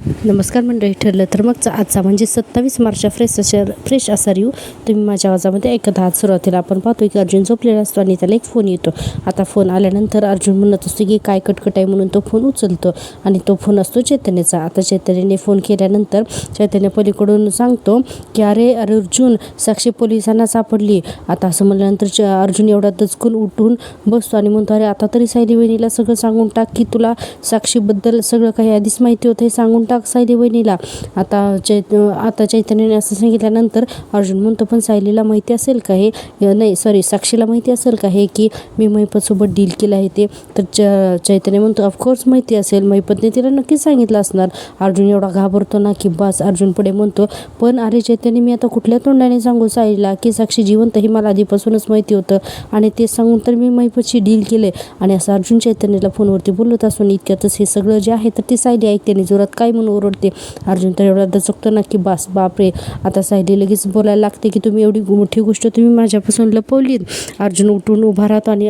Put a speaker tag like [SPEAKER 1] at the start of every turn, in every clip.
[SPEAKER 1] नमस्कार मंडळी, ठरलं तर मगचा आजचा म्हणजे 27 मार्चचा फ्रेश असा रिव्ह्यू तुम्ही माझ्या आवाजामध्ये ऐकत आहात. सुरुवातीला आपण पाहतोय की अर्जुन झोपलेला असतो आणि त्याला एक फोन येतो. आता फोन आल्यानंतर अर्जुन म्हणत असतो की काय कटकट आहे म्हणून तो फोन उचलतो आणि तो फोन असतो चैतन्याचा. आता चैतन्याने फोन केल्यानंतर चैतन्य पलीकडून सांगतो की अरे अर्जुन, साक्षी पोलिसांना सापडली. आता असं म्हणल्यानंतर अर्जुन एवढा दचकून उठून बसतो आणि म्हणतो अरे आता तरी सायली वहिनीला सगळं सांगून टाक की तुला साक्षीबद्दल सगळं काही आधीच माहिती होतं, हे सांगून टाक सायली वहिनीला. आता चैतन्याने असं सांगितल्यानंतर अर्जुन म्हणतो पण सायलीला माहिती असेल का हे, नाही सॉरी साक्षीला माहिती असेल का हे की मी महिपतसोबत डील केलं आहे ते. तर चैतन्य म्हणतो ऑफकोर्स माहिती असेल, महिपतने तिला नक्कीच सांगितलं असणार. अर्जुन एवढा घाबरतो ना की बस. अर्जुन पुढे म्हणतो पण अरे चैतन्य, मी आता कुठल्या तोंडाने सांगू सायलीला की साक्षी जिवंत ही मला आधीपासूनच माहिती होतं आणि ते सांगून तर मी महिपतशी डील केले. आणि असं अर्जुन चैतन्याला फोनवरती बोलत असून इतक्यातच हे सगळं जे आहे तर ती सायली ऐकते आणि जोरात काय म्हणून ओरडते. अर्जुन तर एवढा दचकतो ना की बस बापरे. आता सायली लगेच बोलायला लागते की तुम्ही एवढी मोठी गोष्ट तुम्ही माझ्यापासून लपवलीत. अर्जुन उठून उभा राहतो आणि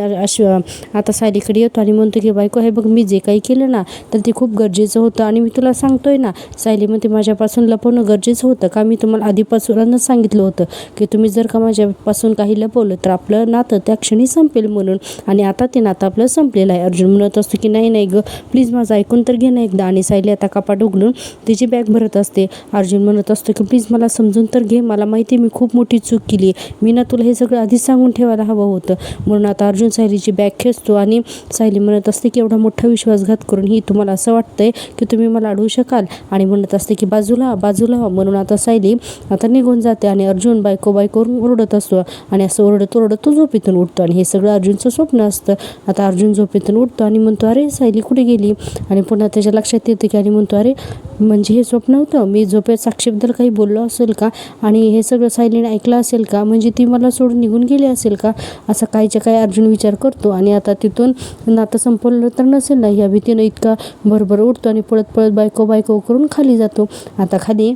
[SPEAKER 1] आता सायलीकडे येतो आणि म्हणतो की बायको हे बघ, मी जे काही केलं ना तर ते खूप गरजेचं होतं आणि मी तुला सांगतोय ना. सायली म्हणते माझ्यापासून लपवणं गरजेचं होतं का? मी तुम्हाला आधीपासूनच सांगितलं होतं की तुम्ही जर का माझ्यापासून काही लपवलं तर आपलं नातं त्या क्षणी संपेल म्हणून, आणि आता ते नातं आपलं संपलेलं आहे. अर्जुन म्हणत असतो की नाही ग, प्लीज माझं ऐकून तर घे ना एकदा. आणि सायली आता कपाट उघडून तिची बॅग भरत असते. अर्जुन म्हणत असतो की प्लीज मला समजून तर घे, मला माहिती मी खूप मोठी चूक केली आहे, मी ना तुला हे सगळं आधीच सांगून ठेवायला हवं होतं. म्हणून आता अर्जुन सायलीची बॅग खेचतो आणि सायली म्हणत असते की एवढा मोठा विश्वासघात करून ही तुम्हाला असं वाटतंय की तुम्ही मला अडवू शकाल, आणि म्हणत असते की बाजूला बाजूला. म्हणून आता सायली आता निघून जाते आणि अर्जुन बायको बायकोवरून ओरडत असतो आणि असं ओरडत ओरडत तो झोपेतून उठतो आणि हे सगळं अर्जुनचं स्वप्न असतं. आता अर्जुन झोपेतून उठतो आणि म्हणतो अरे सायली कुठे गेली, आणि पुन्हा त्याच्या लक्षात येतं की आणि म्हणतो अरे म्हणजे हे स्वप्न होतं, मी झोपेत साक्षीबद्दल काही बोललो असेल का आणि हे सगळं सायलीने ऐकलं असेल का, म्हणजे ती मला सोडून निघून गेली असेल का, असं काहीच्या काही अर्जुन विचार करतो. आणि आता तिथून नातं संपवलं तर नसेल ना ह्या भीतीनं इतका भरभर उठतो आणि पळत पळत बायको करून खाली जातो. आता खाली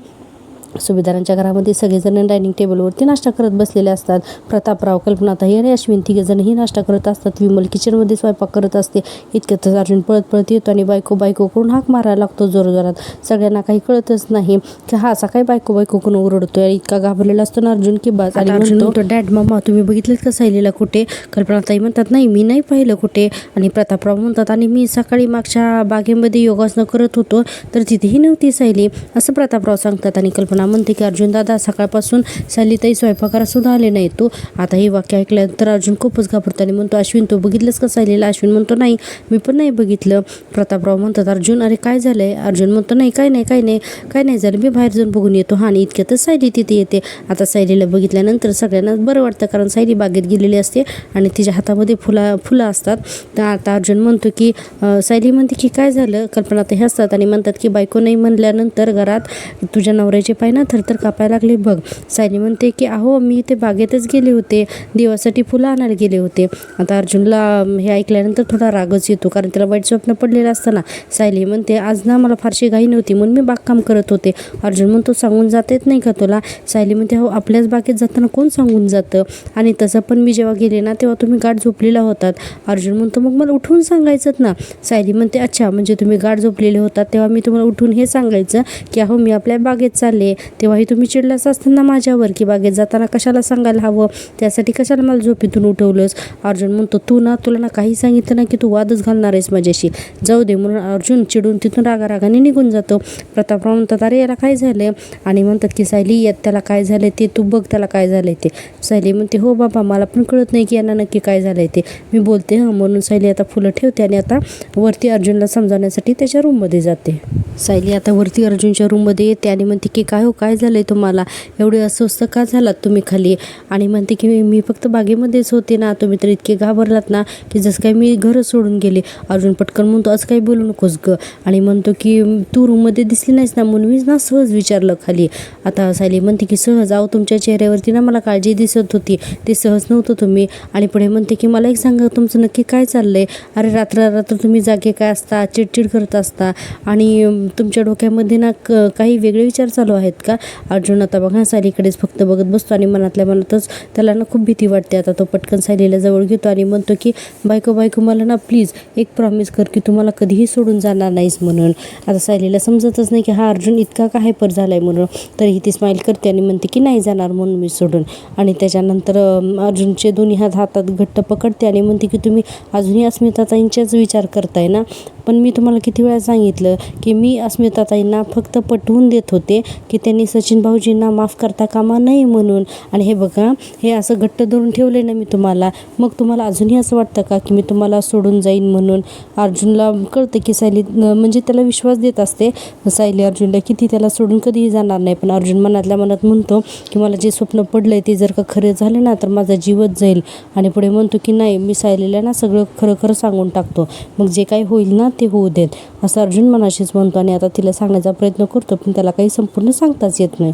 [SPEAKER 1] सुभेदारांच्या घरामध्ये सगळेजण डायनिंग टेबलवरती नाश्ता करत बसलेले असतात. प्रतापराव, कल्पनाताई आणि अश्विन तिघेजणही नाश्ता करत असतात. विमल किचनमध्ये स्वयंपाक करत असते. इतक्यातच अर्जुन पळत पळत येतो आणि बायको करून हाक मारायला लागतो जोरजोरात. सगळ्यांना काही कळतच नाही की हा असा काही बायको करून ओरडतोय. इतका घाबरलेला असतो ना अर्जुन की बस. आणि अर्जुन म्हणतो डॅड मम्मा तुम्ही बघितलं का सायलीला कुठे? कल्पनाताई म्हणतात नाही मी नाही पाहिलं कुठे. आणि प्रतापराव म्हणतात आणि मी सकाळी मागच्या बागेमध्ये योगासनं करत होतो तर तिथेही नव्हती सायली, असं प्रतापराव सांगतात. आणि कल्पना म्हणते की अर्जुन दादा सकाळपासून सायलीताई स्वयंपाकाला सुद्धा आले नाही. तो आता हे वाक्य ऐकल्यानंतर अर्जुन खूपच घाबरतो आणि म्हणतो अश्विन तू बघितलंस का सायलीला? अश्विन म्हणतो नाही मी पण नाही बघितलं. प्रतापराव म्हणतात अर्जुन अरे काय झालंय? अर्जुन म्हणतो नाही काय नाही झालं, मी बाहेर जाऊन बघून येतो. हा, आणि इतक्यातच सायली तिथे येते. आता सायलीला बघितल्यानंतर सगळ्यांना बरं वाटतं कारण सायली बागेत गेलेली असते आणि तिच्या हातामध्ये फुलं असतात. तर आता अर्जुन म्हणतो की सायली म्हणते की काय झालं? कल्पना ते हसतात आणि म्हणतात की बायको नाही म्हणल्यानंतर घरात तुझ्या नवऱ्याचे पाय ना थरथर कापायला लागले बघ. सायली म्हणते की अहो मी ते बागेतच गेले होते, देवासाठी फुलं आणायला गेले होते. आता अर्जुनला हे ऐकल्यानंतर थोडा रागच येतो कारण त्याला वाईट स्वप्न पडलेलं असताना. सायली म्हणते आज ना मला फारशी घाई नव्हती म्हणून मी बागकाम करत होते. अर्जुन म्हणतो सांगून जात येत नाही का तुला? सायली म्हणते हो आपल्याच बागेत जाताना कोण सांगून जातं, आणि तसं पण मी जेव्हा गेले ना तेव्हा तुम्ही गाठ झोपलेला होतात. अर्जुन म्हणतो मग मला उठून सांगायचं ना. सायली म्हणते अच्छा म्हणजे तुम्ही गाठ झोपलेले होतात तेव्हा मी तुम्हाला उठून हे सांगायचं की अहो मी आपल्या बागेत चालले, तेव्हाही तुम्ही चिडलाच असताना माझ्यावर की बागेत जाताना कशाला सांगायला हवं, त्यासाठी कशाला मला झोपेतून उठवलंस. अर्जुन म्हणतो तुला ना काही सांगितलं ना की तू वादच घालणार आहेस माझ्याशी, जाऊ दे. म्हणून अर्जुन चिडून तिथून रागाने निघून जातो. प्रतापराव म्हणतात अरे याला काय झालंय, आणि म्हणतात की सायली त्याला काय झालंय ते तू बघ, त्याला काय झालंय ते. सायली म्हणते हो बाबा मला पण कळत नाही की यांना नक्की काय झालंय ते, मी बोलते हं. म्हणून सायली आता फुलं ठेवते आणि आता वरती अर्जुनला समजावण्यासाठी त्याच्या रूममध्ये जाते. सायली आता वरती अर्जुनच्या रूममध्ये येते आणि म्हणते की काय झालंय तुम्हाला, एवढे अस्वस्थ का झालात तुम्ही खाली? आणि म्हणते की मी फक्त बागेमध्येच होते ना, तुम्ही तर इतके घाबरलात ना की जसं काही मी घर सोडून गेले. अर्जुन पटकन म्हणतो असं काही बोलू नकोस ग, आणि म्हणतो की तू रूममध्ये दिसली नाहीस ना म्हणून मी ना सहज विचारलं खाली. आता सायली म्हणते की सहज आहो तुमच्या चेहऱ्यावरती ना मला काळजी दिसत होती, ते सहज नव्हतं तुम्ही. आणि पुढे म्हणते की मला एक सांगा तुमचं नक्की काय चाललंय? अरे रात्र तुम्ही जागे काय असता, चिडचिड करत असता आणि तुमच्या डोक्यामध्ये ना काही वेगळे विचार चालू आहेत. का? अर्जुन आता बघा सायलीकडेच फक्त बघत बसतो आणि मनातल्या मनातच त्याला ना खूप भीती वाटते. आता तो पटकन सायलीला जवळ घेतो आणि म्हणतो की बायको मला ना प्लीज एक प्रॉमिस कर की तू मला कधीही सोडून जाणार नाहीस म्हणून. आता सायलीला समजतच नाही की हा अर्जुन इतका का हायपर झालाय म्हणून. तरीही ती स्माईल करते आणि म्हणते की नाही जाणार म्हणून मी सोडून. आणि त्याच्यानंतर अर्जुनचे दोन्ही हात हातात घट्ट पकडते आणि म्हणते की तुम्ही अजूनही अस्मिताताईंचाच विचार करताय ना? पण मी तुम्हाला किती वेळा सांगितलं की मी अस्मिताताईंना फक्त पटवून देत होते की त्यांनी सचिन भाऊजींना माफ करता कामा नये म्हणून. आणि हे बघा, हे असं घट्ट धरून ठेवले ना मी तुम्हाला, मग तुम्हाला अजूनही असं वाटतं का की मी तुम्हाला सोडून जाईन म्हणून? अर्जुनला कळतं की सायली म्हणजे त्याला विश्वास देत असते सायली अर्जुनला की ती त्याला सोडून कधीही जाणार नाही. पण अर्जुन मनातल्या मनात म्हणतो की मला जे स्वप्न पडलंय ते जर का खरे झाले ना तर माझा जीवच जाईल. आणि पुढे म्हणतो की नाही, मी सायलीला ना सगळं खरं सांगून टाकतो, मग जे काही होईल ना ते होऊ देत, असं अर्जुन मनाशीच म्हणतो. आणि आता तिला सांगण्याचा प्रयत्न करतो पण त्याला काही संपूर्ण सांगताच येत नाही.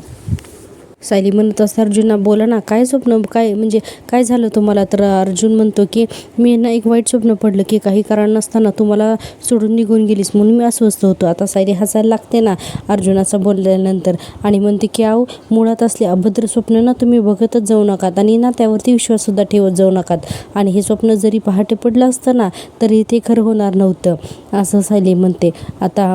[SPEAKER 1] सायली म्हणत असते अर्जुनला, बोला ना, काय स्वप्न, काय म्हणजे काय झालं तुम्हाला? तर अर्जुन म्हणतो की मी ना एक वाईट स्वप्न पडलं की काही कारण नसताना तुम्हाला सोडून निघून गेलीस म्हणून मी अस्वस्थ होतो. आता सायली हसायला लागते ना अर्जुनाचं बोलल्यानंतर आणि म्हणते की आहो, मुळात असले अभद्र स्वप्न ना तुम्ही बघतच जाऊ नकात आणि ना त्यावरती विश्वाससुद्धा ठेवत जाऊ नकात. आणि हे स्वप्न जरी पहाटे पडलं असतं ना तरी ते खरं होणार नव्हतं, असं सायली म्हणते. आता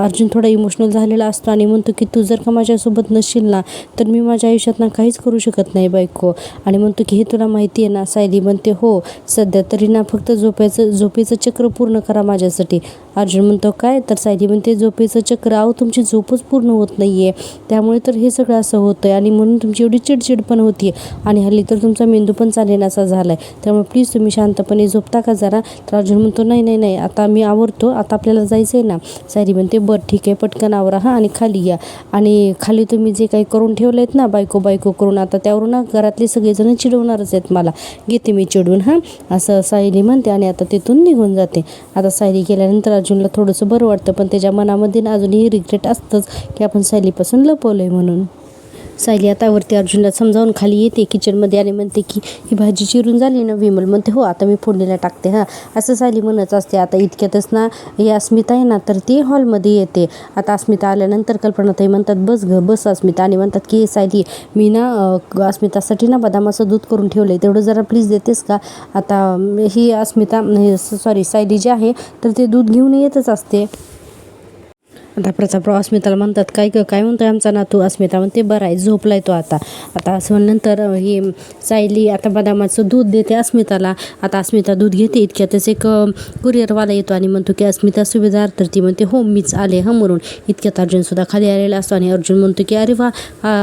[SPEAKER 1] अर्जुन थोडा इमोशनल झालेला असतो आणि म्हणतो की तू जर का माझ्यासोबत नसशील ना तर मी माझ्या आयुष्यात ना काहीच करू शकत नाही बायको. आणि म्हणतो की हे तुला माहिती आहे ना? सायली म्हणते हो, सध्या तरी ना फक्त झोपेचं चक्र पूर्ण करा माझ्यासाठी. अर्जुन म्हणतो काय? तर सायली म्हणते झोपेचं चक्र, आहो तुमची झोपच पूर्ण होत नाहीये, त्यामुळे तर हे सगळं असं होतंय आणि म्हणून तुमची एवढी चिडचिड पण होतीये आणि हल्ली तर तुमचा मेंदू पण चालेनासा झालाय, त्यामुळे प्लीज तुम्ही शांतपणे झोपता का जरा? तर अर्जुन म्हणतो नाही आता मी आवरतो, आता आपल्याला जायचंय ना. सायली म्हणते बरं ठीक आहे, पटकन आवरा हा आणि खाली या. आणि खाली तुम्ही जे काही करून ठेवलेत ना बायको करून, आता त्यावरून ना घरातले सगळेजण चिडवणारच आहेत मला, घेते मी चिडून हां, असं सायली म्हणते आणि आता तिथून निघून जाते. आता सायली गेल्यानंतर अर्जुनला थोडंसं बरं वाटतं पण त्याच्या मनामध्ये ना अजूनही रिग्रेट असतंच की आपण सायलीपासून लपवलंय म्हणून. सायली आता वरती अर्जुनला समजावून खाली येते किचनमध्ये आणि म्हणते की ही भाजी चिरून झाली ना? विमल म्हणते हो, आता मी फोडणीला टाकते हां, असं सायली म्हणत असते. आता इतक्यातच ना ही अस्मिता आहे ना तर ती हॉलमध्ये येते. आता अस्मिता आल्यानंतर कल्पनाताई म्हणतात बस अस्मिता, आणि म्हणतात की सायली मी ना अस्मितासाठी ना बदामाचं दूध करून ठेवलं आहे, तेवढं जरा प्लीज देतेस का? आता ही अस्मिता सायली जी आहे तर ते दूध घेऊन येतच असते. आता प्रतापराव अस्मिताला म्हणतात काय म्हणतोय आमचा नातू? अस्मिता म्हणते बरं आहे, झोपलाय तो आता. असं म्हणल्यानंतर ही सायली आता बदामाचं दूध देते अस्मिताला. आता अस्मिता दूध घेते, इतक्यातच एक कुरिअरवाला येतो आणि म्हणतो की अस्मिता सुभेदार? तर ती म्हणते हो मीच आले हां म्हणून. इतक्यात अर्जुनसुद्धा खाली आलेला असतो आणि अर्जुन म्हणतो की अरे वा,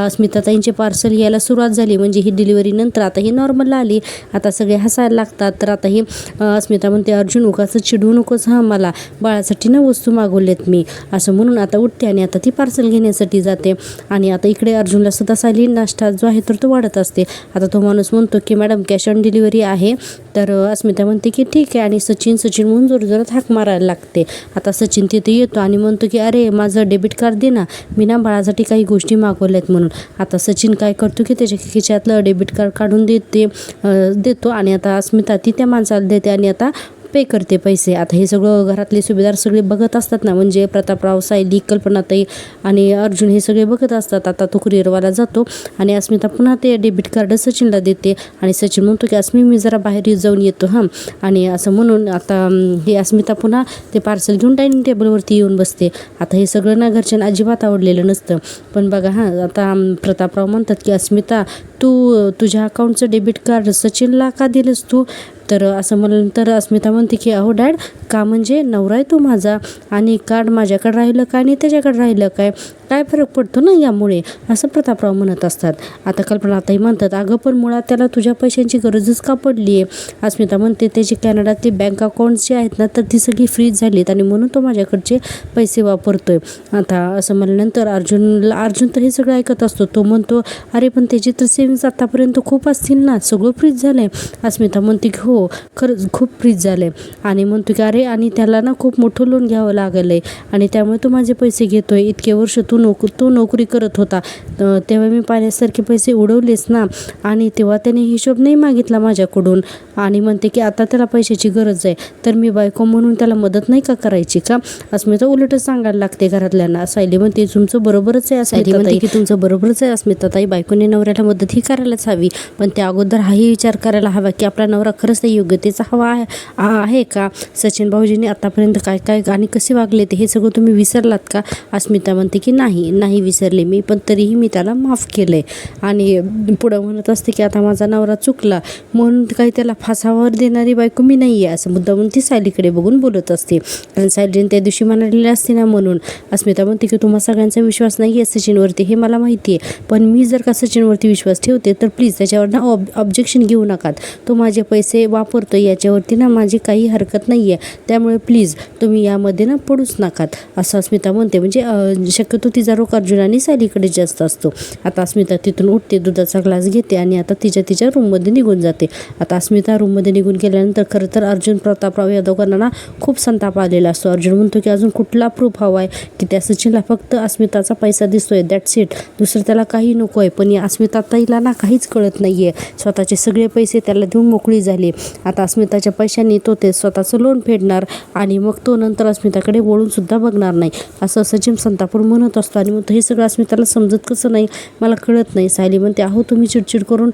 [SPEAKER 1] अस्मिताताईंचे पार्सल यायला सुरुवात झाली, म्हणजे ही डिलिव्हरी नंतर आता ही नॉर्मलला आली. आता सगळे हसायला लागतात. तर आता ही अस्मिता म्हणते अर्जुन उगाच चिडवू नकोस हां, मला बाळासाठी ना वस्तू मागवल्यात मी, असं म्हणून आता उठते आणि आता ती पार्सल घेण्यासाठी जाते. आणि आता इकडे अर्जुनला सुद्धा सायली नाश्ता जो आहे तर तो वाढत असते. आता तो माणूस म्हणतो की मॅडम कॅश ऑन डिलिव्हरी आहे. तर अस्मिता म्हणते की ठीक आहे आणि सचिन म्हणून जोरजोरात हाक मारायला लागते. आता सचिन तिथे येतो आणि म्हणतो की अरे माझं डेबिट कार्ड दे ना, मी ना बाळासाठी काही गोष्टी मागवल्यात म्हणून. आता सचिन काय करतो की त्याच्या खिशातलं डेबिट कार्ड काढून देतो आणि आता अस्मिता ती त्या माणसाला देते आणि आता पे करते पैसे. आता हे सगळं घरातले सुभेदार सगळे बघत असतात ना, म्हणजे प्रतापराव, सायली, कल्पनाताई आणि अर्जुन हे सगळे बघत असतात. आता तो कुरिअरवाला जातो आणि अस्मिता पुन्हा ते डेबिट कार्ड सचिनला देते आणि सचिन म्हणतो की अस्मी मी जरा बाहेर जाऊन येतो हां, आणि असं म्हणून आता हे अस्मिता पुन्हा ते पार्सल घेऊन डायनिंग टेबलवरती येऊन बसते. आता हे सगळं ना घरच्यांना अजिबात आवडलेलं नसतं. पण बघा हां, आता प्रतापराव म्हणतात की अस्मिता तू तुझ्या अकाउंटचं डेबिट कार्ड सचिनला का दिलंस तू? तर असं म्हणल्यानंतर अस्मिता म्हणते की अहो डॅड, का म्हणजे नवरा आहे तो माझा आणि कार्ड माझ्याकडे राहिलं काय आणि त्याच्याकडे राहिलं काय फरक पडतो ना यामुळे, असं प्रतापराव म्हणत असतात. आता कल्पनाताई म्हणतात अगं पण मुळात त्याला तुझ्या पैशांची गरजच का पडली आहे? अस्मिता म्हणते त्याची कॅनडातली बँक अकाउंट्स जे आहेत ना तर ती सगळी फ्रीज झालीत आणि म्हणून तो माझ्याकडचे पैसे वापरतोय. आता असं म्हणल्यानंतर अर्जुन तर हे सगळं ऐकत असतो. तो म्हणतो अरे पण त्याची तर सेविंग्स आतापर्यंत खूप असतील ना, सगळं फ्रीज झालंय. अस्मिता म्हणते की हो खरंच खूप फ्रीज झालंय आणि म्हणतो की अरे आणि त्याला ना खूप मोठं लोन घ्यावं लागलं आहे आणि त्यामुळे तो माझे पैसे घेतोय, इतके वर्ष तू तो नोकरी करत होता तेव्हा मी पाण्यासारखे पैसे उडवलेच ना, आणि तेव्हा त्याने हिशोब नाही मागितला माझ्याकडून आणि म्हणते की आता त्याला पैशाची गरज आहे, तर मी बायको म्हणून त्याला मदत नाही का करायची का? अस्मिता उलटच सांगायला लागते घरातल्यांना. सायली म्हणते तुमचं बरोबरच आहे. सायली म्हणते की तुमचं बरोबरच आहे अस्मिताताई, बायकोने नवऱ्याला मदत ही करायलाच हवी, पण त्या अगोदर हाही विचार करायला हवा की आपला नवरा खरंच त्या योग्यतेचा हवा आहे का? सचिन भाऊजींनी आतापर्यंत काय काय आणि कसे वागले ते हे सगळं तुम्ही विसरलात का? अस्मिता म्हणते की नाही विसरले मी, पण तरीही मी त्याला माफ केलं आहे. आणि पुढं म्हणत असते की आता माझा नवरा चुकला म्हणून काही त्याला फासावर देणारी बायको मी नाही आहे, असं मुद्दामून ती सायलीकडे बघून बोलत असते. आणि सायलीने त्या दिवशी म्हणालेली असते ना म्हणून. अस्मिता म्हणते की तुम्हा सगळ्यांचा विश्वास नाही आहे सचिनवरती, हे मला माहिती आहे, पण मी जर का सचिनवरती विश्वास ठेवते तर प्लीज त्याच्यावर ना ऑब्जेक्शन घेऊ नकात. तो माझे पैसे वापरतो याच्यावरती ना माझी काही हरकत नाही आहे, त्यामुळे प्लीज तुम्ही यामध्ये ना पडूच नकात, असं अस्मिता म्हणते. म्हणजे शक्यतो तिचा रोख अर्जुन आणि सायलीकडे जास्त असतो. आता अस्मिता तिथून उठते, दुधाचा ग्लास घेते आणि आता तिच्या रूममध्ये निघून जाते. आता अस्मिता रूममध्ये निघून गेल्यानंतर खरं तर अर्जुन प्रतापराव या दोघांना ना खूप संताप आलेला असतो. अर्जुन म्हणतो की अजून कुठला प्रूफ हवा आहे की त्या सचिनला फक्त अस्मिताचा पैसा दिसतोय, दॅट्स इट, दुसरं त्याला काही नको आहे. पण या अस्मिता ताईला ना काहीच कळत नाही आहे. स्वतःचे सगळे पैसे त्याला देऊन मोकळी झाली. आता अस्मिताच्या पैशांनी तो ते स्वतःचं लोन फेडणार आणि मग तो नंतर अस्मिताकडे वळून सुद्धा बघणार नाही, असं सचिन संतापूर म्हणत असतो. आणि मग हे सगळं अस्मिताला समजत कसं नाही, मला कळत नाही. सायली म्हणते अहो तुम्ही चिडचिड करून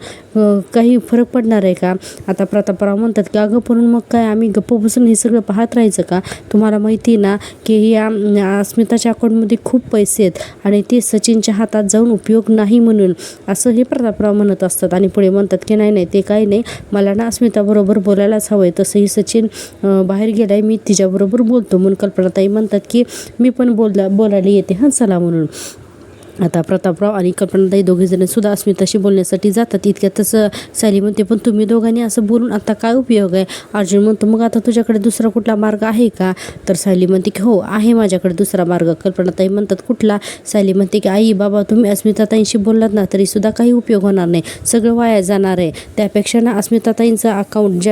[SPEAKER 1] काही फरक पडणार आहे का? आता प्रतापराव म्हणतात की अगं पण मग काय आम्ही गप्प बसून हे सगळं पाहत राहायचं का? तुम्हाला माहिती ना की या अस्मिताच्या अकाउंटमध्ये खूप पैसे आहेत आणि ते सचिनच्या हातात जाऊन उपयोग नाही म्हणून, असं हे प्रतापराव म्हणत असतात. आणि पुढे म्हणतात की नाही ते काही नाही, मला ना अस्मिताबरोबर बोलायलाच हवं आहे, तसंही सचिन बाहेर गेला आहे, मी तिच्याबरोबर बोलतो. म्हणून कल्पनाताई म्हणतात की मी पण बोलायला येते हां चला म्हणून. आता प्रतापराव आणि कल्पनाताई दोघेजण सुद्धा अस्मिताशी बोलण्यासाठी जातात. इतक्यातच सायली म्हणते पण तुम्ही दोघांनी असं बोलून आता काय उपयोग आहे? अर्जुन म्हणतो मग आता तुझ्याकडे दुसरा कुठला मार्ग आहे का? तर सायली म्हणते की हो आहे माझ्याकडे दुसरा मार्ग. कल्पनाताई म्हणतात कुठला? सायली म्हणते की आई बाबा तुम्ही अस्मिताताईंशी बोललात ना तरी सुद्धा काही उपयोग होणार नाही, सगळं वाया जाणार आहे. त्यापेक्षा ना अस्मिताताईंचं अकाउंट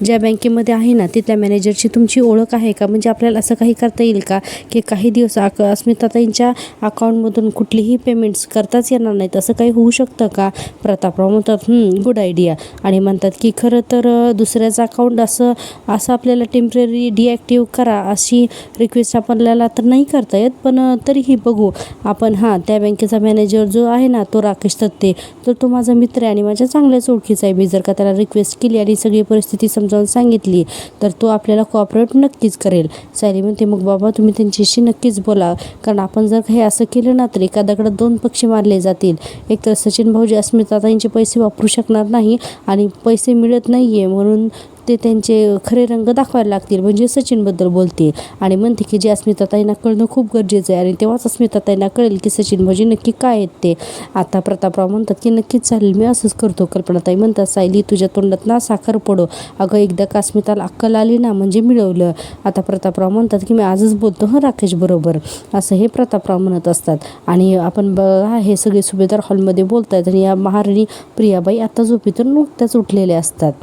[SPEAKER 1] ज्या बँकेमध्ये आहे ना तिथल्या मॅनेजरची तुमची ओळख आहे का? म्हणजे आपल्याला असं काही करता येईल का की काही दिवस अस्मिताताईंच्या अकाउंटमधून कुठलीही पेमेंट्स करताच येणार नाहीत, असं काही होऊ शकतं का? प्रतापराव म्हणतात गुड आयडिया. आणि म्हणतात की खरं तर दुसऱ्याचं अकाउंट असं आपल्याला टेम्पररी डिॲक्टिव्ह करा अशी रिक्वेस्ट आपल्याला तर नाही करता येत, पण तरीही बघू आपण. त्या बँकेचा मॅनेजर जो आहे ना तो राकेश दत्ते, तर तो माझा मित्र आहे आणि माझ्या चांगल्याच ओळखीचा आहे. मी जर का त्याला रिक्वेस्ट केली आणि सगळी परिस्थिती समजावून सांगितली तर तो आपल्याला कोऑपरेट नक्कीच करेल. सायली म्हणते मग बाबा तुम्ही त्यांच्याशी नक्कीच बोला, कारण आपण जर काही असं केलं ना तर एखाद्याकडे दोन पक्षी मारले जातील. एकतर सचिन भाऊजी अस्मिताताईंचे पैसे वापरू शकणार नाही आणि पैसे मिळत नाही आहे म्हणून ते त्यांचे खरे रंग दाखवायला लागतील, म्हणजे सचिनबद्दल बोलतील. आणि म्हणते की जे अस्मिताताईंना कळणं खूप गरजेचं आहे आणि तेव्हाच अस्मिताताईंना कळेल की सचिन भाऊजी नक्की काय आहेत ते. आता प्रतापराव म्हणतात की नक्कीच चालेल, मी असंच करतो. कल्पनाताई म्हणतात सायली तुझ्या तोंडात ना साखर पडो, अगं एकदा का अस्मिताला अक्कल आली ना म्हणजे मिळवलं. आता प्रतापराव म्हणतात की मी आजच बोलतो राकेश बरोबर, असं हे प्रतापराव म्हणत असतात. आणि आपण बघा हे सगळे सुभेदार हॉलमध्ये बोलत आहेत आणि या महाराणी प्रियाबाई आता झोपेतून नुकत्याच उठलेल्या असतात.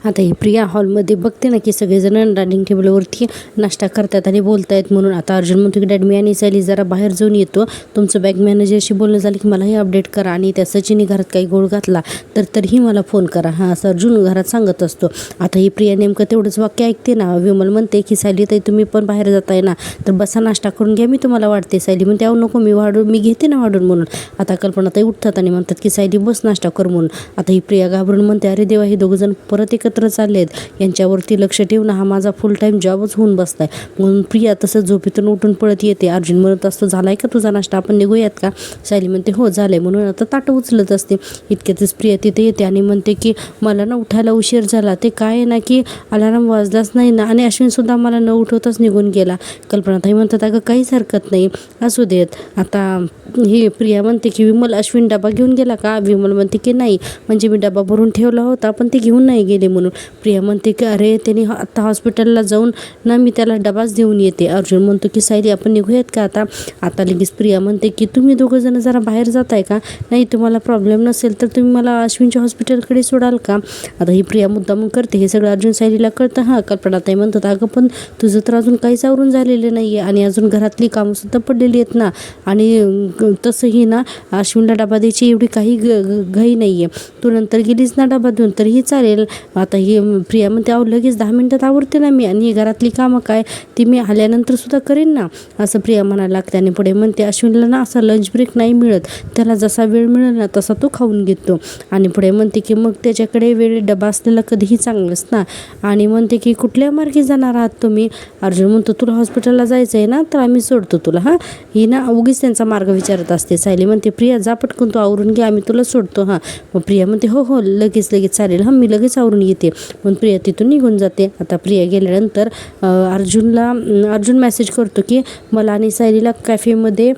[SPEAKER 1] आता ही प्रिया हॉलमध्ये बघते ना की सगळेजण डायनिंग टेबलवरती नाश्ता करतात आणि बोलत आहेत. म्हणून आता अर्जुन म्हणतो की डॅड मी आणि सायली जरा बाहेर जाऊन येतो, तुमचं बँक मॅनेजरशी बोलणं झालं की मलाही अपडेट करा आणि त्या सचिनने घरात काही गोळ घातला तर तरीही मला फोन करा असं अर्जुन घरात सांगत असतो. आता ही प्रिया नेमकं तेवढंच वाक्य ऐकते ना. विमल म्हणते की सायली ताई तुम्ही पण बाहेर जाताय ना तर बसा नाश्ता करून घ्या, मी तुम्हाला वाढते. सायली म्हणते अहो नको मी घेते ना वाढून म्हणून. आता कल्पनाताई उठतात आणि म्हणतात की सायली बस नाश्ता कर म्हणून. आता ही प्रिया घाबरून म्हणते अरे देवा हे दोघंजण परत एकत्र चाललेत, यांच्यावरती लक्ष ठेवून हा माझा फुल टाईम जॉबच होऊन बसलाय. म्हणून प्रिया तसंच झोपेतून उठून पळत येते. अर्जुन म्हणत असतो झालाय का तुझा नाश्ता, आपण निघूयात का? सायली म्हणते हो झालंय, म्हणून आता ताटं उचलत असते. इतक्यातच प्रिया तिथे येते आणि म्हणते की मला ना उठायला उशीर झाला, ते काय आहे ना की अलार्म वाजलाच नाही ना आणि अश्विनसुद्धा मला न उठवताच निघून गेला. कल्पनाताई म्हणतात अगं काहीच हरकत नाही, असू देत. आता ही प्रिया म्हणते की विमल अश्विन डबा घेऊन गेला का? विमल म्हणते की नाही, म्हणजे मी डबा भरून ठेवला होता पण ते घेऊन नाही गेले म्हणून. प्रिया म्हणते की अरे त्याने आत्ता हॉस्पिटलला जाऊन ना मी त्याला डबाच देऊन येते. अर्जुन म्हणतो की सायली आपण निघूयात का आता. आता लगेच प्रिया म्हणते की तुम्ही दोघं जण जरा बाहेर जाताय का. नाही तुम्हाला प्रॉब्लेम नसेल तर तुम्ही मला अश्विनच्या हॉस्पिटलकडे सोडाल का. आता ही प्रिया मुद्दाम करते. हे सगळं अर्जुन सायलीला कळतं. कल्पनाताई म्हणतात अगं पण तुझं तर अजून काहीच आवरून झालेलं नाही आहे आणि अजून घरातली कामंसुद्धा पडलेली आहेत ना. आणि तसंही ना अश्विनला डबा द्यायची एवढी काही घाई नाही आहे. तू नंतर गेलीस ना डबा देऊन तरीही चालेल. आता ही प्रिया म्हणते अहो लगेच 10 मिनिटात आवरते ना मी आणि घरातली कामं काय ती मी आल्यानंतर सुद्धा करेन ना. असं प्रिया म्हणायला लागते. आणि पुढे म्हणते अश्विनला ना असा लंच ब्रेक नाही मिळत. त्याला जसा वेळ मिळेल ना तसा तो खाऊन घेतो. आणि पुढे म्हणते की मग त्याच्याकडे वेळ डबा असलेला कधीही चांगलंच ना. आणि म्हणते की कुठल्या मार्गी जाणार आहात तुम्ही. अर्जुन म्हणतो तुला हॉस्पिटलला जायचं आहे ना तर आम्ही सोडतो तुला. ही ना उगीच त्यांचा मार्ग विचारत असते. सायली म्हणते प्रिया जा पटकन तू आवरून घे आम्ही तुला सोडतो. मग प्रिया म्हणते हो हो लगेच चालेल मी लगेच आवरून येते. मग प्रिया तिथून निघून जाते. आता प्रिया गेल्यानंतर अर्जुन मेसेज करतो की मला आणि सायलीला कॅफेमध्ये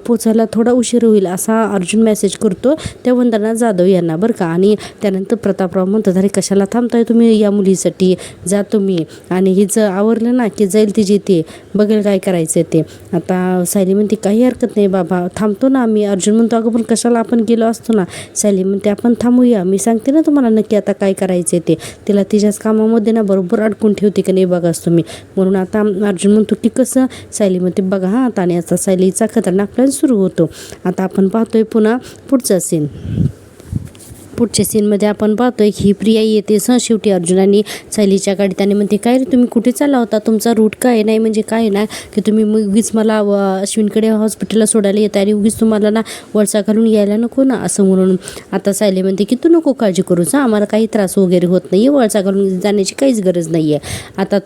[SPEAKER 1] पोचायला थोडा उशीर होईल असा अर्जुन मेसेज करतो त्या वंदना जाधव यांना बरं का. आणि त्यानंतर प्रतापराव म्हणतात अरे कशाला थांबताय तुम्ही या मुलीसाठी जा तुम्ही. आणि हिचं आवरलं ना की जाईल तिची ते बघेल काय करायचं ते. आता सायली म्हणते काही हरकत नाही बाबा थांबतो ना आम्ही. अर्जुन म्हणतो अगं पण कशाला आपण गेलो असतो ना. सायली म्हणते आपण थांबूया मी सांगते ना तुम्हाला नक्की आता काय करायचं ते. तिला तिच्याच कामामध्ये ना बरोबर अडकून ठेवते की नाही बघाच तुम्ही. म्हणून आता अर्जुन म्हणतो की कसं. सायली म्हणते बघा आता. आणि आता सायलीचा खतरनाक प्लॅन सुरू होतो. आता आपण पाहतोय पुन्हा पुढचा सीन. पुढच्या सीनमध्ये आपण पाहतोय ही प्रिया येते शेवटी अर्जुन आणि सायलीच्या गाडीत. आणि म्हणते काय रे तुम्ही कुठे चालला होता तुमचा रूट काय नाही म्हणजे काय ना की तुम्ही उगीच मला अश्विनकडे हॉस्पिटलला सोडायला येत आणि उगीच तुम्हाला ना वळसा घालून यायला नको ना असं म्हणून. आता सायली म्हणते की तू नको काळजी करूच आम्हाला काही त्रास वगैरे होत नाही वळसा घालून जाण्याची काहीच गरज नाही आहे. आता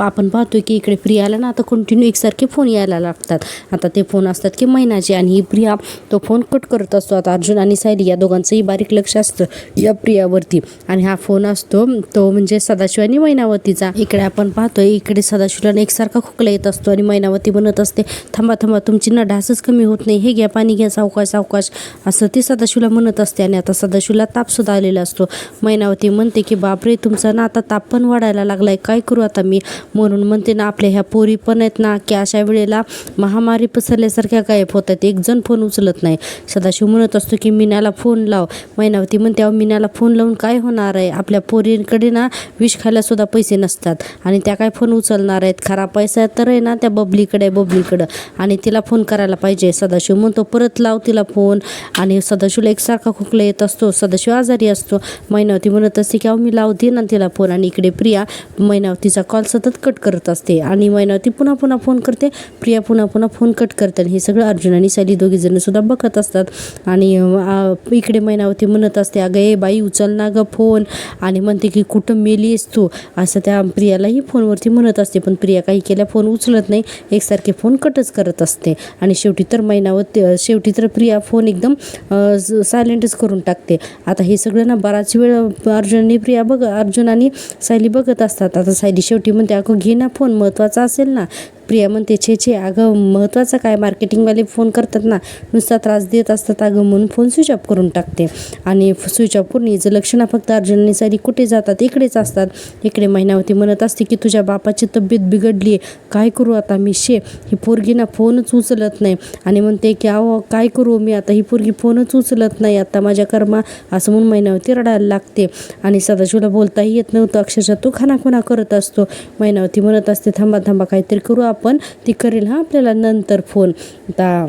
[SPEAKER 1] आपण पाहतोय की इकडे प्रियाला ना आता कंटिन्यू एकसारखे फोन यायला लागतात. आता ते फोन असतात की महिनाचे आणि ही प्रिया तो फोन कट करत असतो. आता अर्जुन आणि सायली या दोघांचंही बारीक लक्ष असतं या प्रियावरती. आणि हा फोन असतो तो म्हणजे सदाशिव आणि मैनावतीचा. इकडे आपण पाहतोय इकडे सदाशिवला एकसारखा खोकला येत असतो आणि मैनावती म्हणत असते थांबा थांबा तुमची ना ढासच कमी होत नाही हे घ्या पाणी घ्या सावकाश सावकाश असं ते सदाशिवला म्हणत असते. आणि आता सदाशिवला ताप सुद्धा आलेला असतो. मैनावती म्हणते की बापरे तुमचा ना आता ताप पण वाढायला लागलाय काय करू आता मी. म्हणून म्हणते ना आपल्या ह्या पोरी पण आहेत ना की अशा वेळेला महामारी पसरल्यासारख्या गायब होतात एक जण फोन उचलत नाही. सदाशिव म्हणत असतो की मीनाला फोन लाव. मैनावती म्हणते मीनाला फोन लावून काय होणार आहे आपल्या पोरींकडे ना विष खायला सुद्धा पैसे नसतात आणि त्या काय फोन उचलणार आहेत. खरा पैसा तर आहे ना त्या बबलीकडं आणि तिला फोन करायला पाहिजे. सदाशिव म्हणतो परत लाव तिला फोन. आणि सदाशिवला एकसारखा खोकला येत असतो. सदाशिव आजारी असतो. मैनावती म्हणत असते की मी लावते ना तिला फोन. आणि इकडे प्रिया मैनावतीचा कॉल सतत कट करत असते आणि मैनावती पुन्हा फोन करते. प्रिया पुन्हा फोन कट करते. हे सगळं अर्जुन आणि सायली दोघी जण सुद्धा बघत असतात. आणि इकडे मैनावती म्हणत असते अगं ए बाई उचल ना गं फोन. आणि म्हणते की कुठं मेलीस तू असं त्या प्रियालाही फोनवरती म्हणत असते. पण प्रिया काही केल्या फोन उचलत नाही एकसारखे फोन कटच करत असते. आणि शेवटी तर प्रिया फोन एकदम सायलेंटच करून टाकते. आता हे सगळं ना बराच वेळ अर्जुन आणि सायली बघत असतात. आता सायली शेवटी म्हणते अगं घे ना फोन महत्त्वाचा असेल ना. प्रिया म्हणते छे अगं महत्त्वाचं काय मार्केटिंगवाले फोन करतात ना नुसता त्रास देत असतात अगं म्हणून फोन स्विच ऑफ करून टाकते. आणि स्विच ऑफ करून हिचं लक्ष ना फक्त अर्जुन आणि सायली कुठे जातात इकडेच असतात. इकडे मैनावती म्हणत असते की तुझ्या बापाची तब्येत बिघडली काय करू आता मी ही पोरगी ना फोनच उचलत नाही. आणि म्हणते की अहो काय करू मी आता ही पोरगी फोनच उचलत नाही आता माझ्या कर्मा असं म्हणून मैनावती रडायला लागते. आणि सदाशिवला बोलताही येत नव्हतं अक्षरशः तो खानाखुणा करत असतो. मैनावती म्हणत असते थांबा काहीतरी करू आपण ती करेल आपल्याला नंतर फोन. आता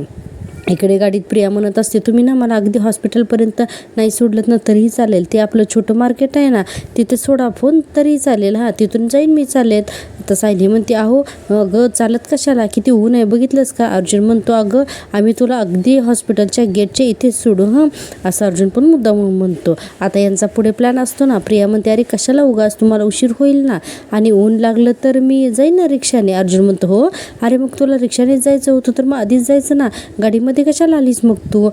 [SPEAKER 1] इकडे गाडीत प्रिया म्हणत असते तुम्ही ना मला अगदी हॉस्पिटलपर्यंत नाही सोडलं ना तरीही चालेल. ते आपलं छोटं मार्केट आहे ना तिथे सोडा फोन तरीही चालेल तिथून जाईन मी चालेल. आता सायली म्हणते अगं चालत कशाला किती ऊन आहे बघितलंस का. अर्जुन म्हणतो अगं आम्ही तुला अगदी हॉस्पिटलच्या गेटच्या इथेच सोडू असं अर्जुन पण मुद्दाम म्हणतो. आता यांचा पुढे प्लॅन असतो ना. प्रिया म्हणते अरे कशाला उगाच तुम्हाला उशीर होईल ना आणि ऊन लागलं तर मी जाईन ना रिक्षाने. अर्जुन म्हणतो हो अरे मग तुला रिक्षाने जायचं होतं तर मग आधीच जायचं ना गाडीमध्ये इथे कशाला आलीस मग तू,